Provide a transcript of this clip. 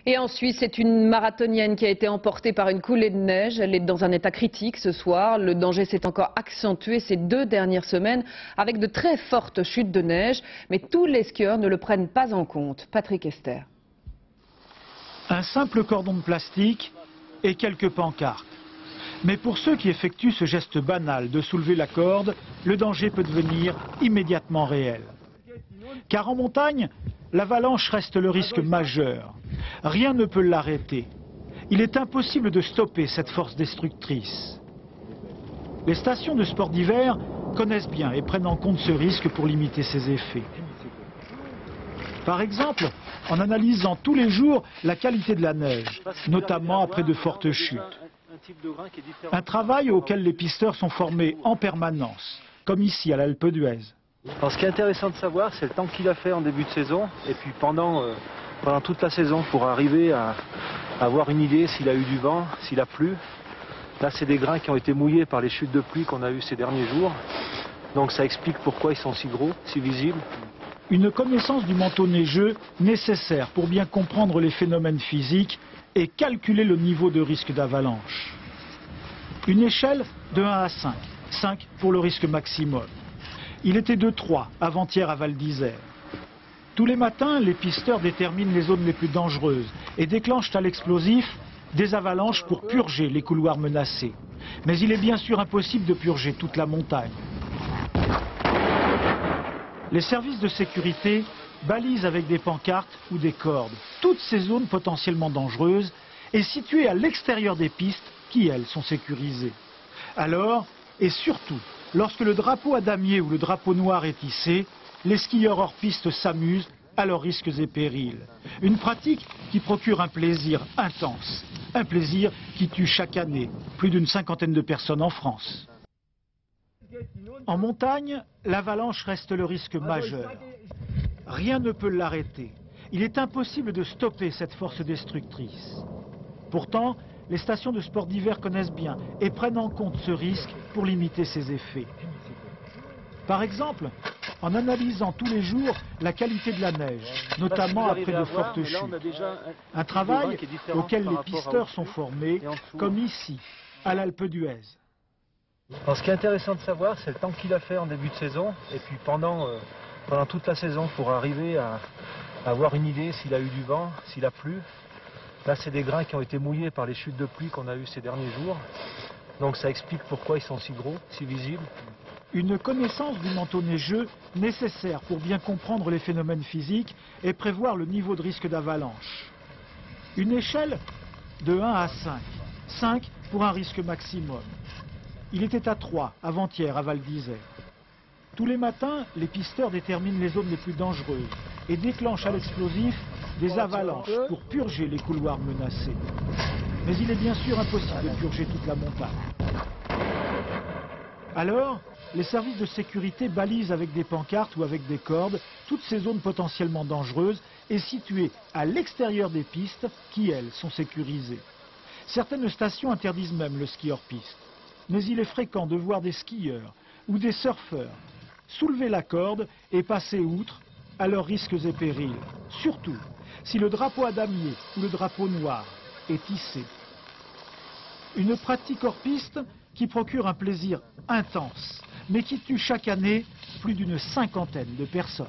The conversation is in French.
Et en Suisse, c'est une marathonienne qui a été emportée par une coulée de neige. Elle est dans un état critique ce soir. Le danger s'est encore accentué ces 2 dernières semaines avec de très fortes chutes de neige. Mais tous les skieurs ne le prennent pas en compte. Patrick Esther. Un simple cordon de plastique et quelques pancartes. Mais pour ceux qui effectuent ce geste banal de soulever la corde, le danger peut devenir immédiatement réel. Car en montagne, l'avalanche reste le risque majeur. Rien ne peut l'arrêter. Il est impossible de stopper cette force destructrice. Les stations de sport d'hiver connaissent bien et prennent en compte ce risque pour limiter ses effets. Par exemple, en analysant tous les jours la qualité de la neige, notamment après de fortes chutes. Un travail auquel les pisteurs sont formés en permanence, comme ici à l'Alpe d'Huez. Alors, ce qui est intéressant de savoir, c'est le temps qu'il a fait en début de saison et puis pendant toute la saison pour arriver à avoir une idée s'il a eu du vent, s'il a plu. Là, c'est des grains qui ont été mouillés par les chutes de pluie qu'on a eues ces derniers jours. Donc ça explique pourquoi ils sont si gros, si visibles. Une connaissance du manteau neigeux nécessaire pour bien comprendre les phénomènes physiques et calculer le niveau de risque d'avalanche. Une échelle de 1 à 5, 5 pour le risque maximum. Il était de 3 avant-hier à Val d'Isère. Tous les matins, les pisteurs déterminent les zones les plus dangereuses et déclenchent à l'explosif des avalanches pour purger les couloirs menacés. Mais il est bien sûr impossible de purger toute la montagne. Les services de sécurité balisent avec des pancartes ou des cordes toutes ces zones potentiellement dangereuses et situées à l'extérieur des pistes qui, elles, sont sécurisées. Alors, et surtout, lorsque le drapeau à damier ou le drapeau noir est hissé, les skieurs hors piste s'amusent à leurs risques et périls. Une pratique qui procure un plaisir intense, un plaisir qui tue chaque année plus d'une 50aine de personnes en France. En montagne, l'avalanche reste le risque majeur. Rien ne peut l'arrêter. Il est impossible de stopper cette force destructrice. Pourtant, les stations de sport d'hiver connaissent bien et prennent en compte ce risque pour limiter ses effets. Par exemple, en analysant tous les jours la qualité de la neige, notamment après de fortes chutes. Un travail auquel les pisteurs sont formés, comme ici, à l'Alpe d'Huez. Alors, ce qui est intéressant de savoir, c'est le temps qu'il a fait en début de saison et puis pendant toute la saison pour arriver à avoir une idée s'il a eu du vent, s'il a plu. Là, c'est des grains qui ont été mouillés par les chutes de pluie qu'on a eues ces derniers jours. Donc ça explique pourquoi ils sont si gros, si visibles. Une connaissance du manteau neigeux nécessaire pour bien comprendre les phénomènes physiques et prévoir le niveau de risque d'avalanche. Une échelle de 1 à 5, 5 pour un risque maximum. Il était à 3 avant-hier à Val d'Isère. Tous les matins, les pisteurs déterminent les zones les plus dangereuses et déclenchent à l'explosif des avalanches pour purger les couloirs menacés. Mais il est bien sûr impossible de purger toute la montagne. Alors, les services de sécurité balisent avec des pancartes ou avec des cordes toutes ces zones potentiellement dangereuses et situées à l'extérieur des pistes qui, elles, sont sécurisées. Certaines stations interdisent même le ski hors piste. Mais il est fréquent de voir des skieurs ou des surfeurs soulever la corde et passer outre à leurs risques et périls. Surtout si le drapeau à damier ou le drapeau noir est hissé. Une pratique hors piste qui procure un plaisir intense, mais qui tue chaque année plus d'une 50aine de personnes.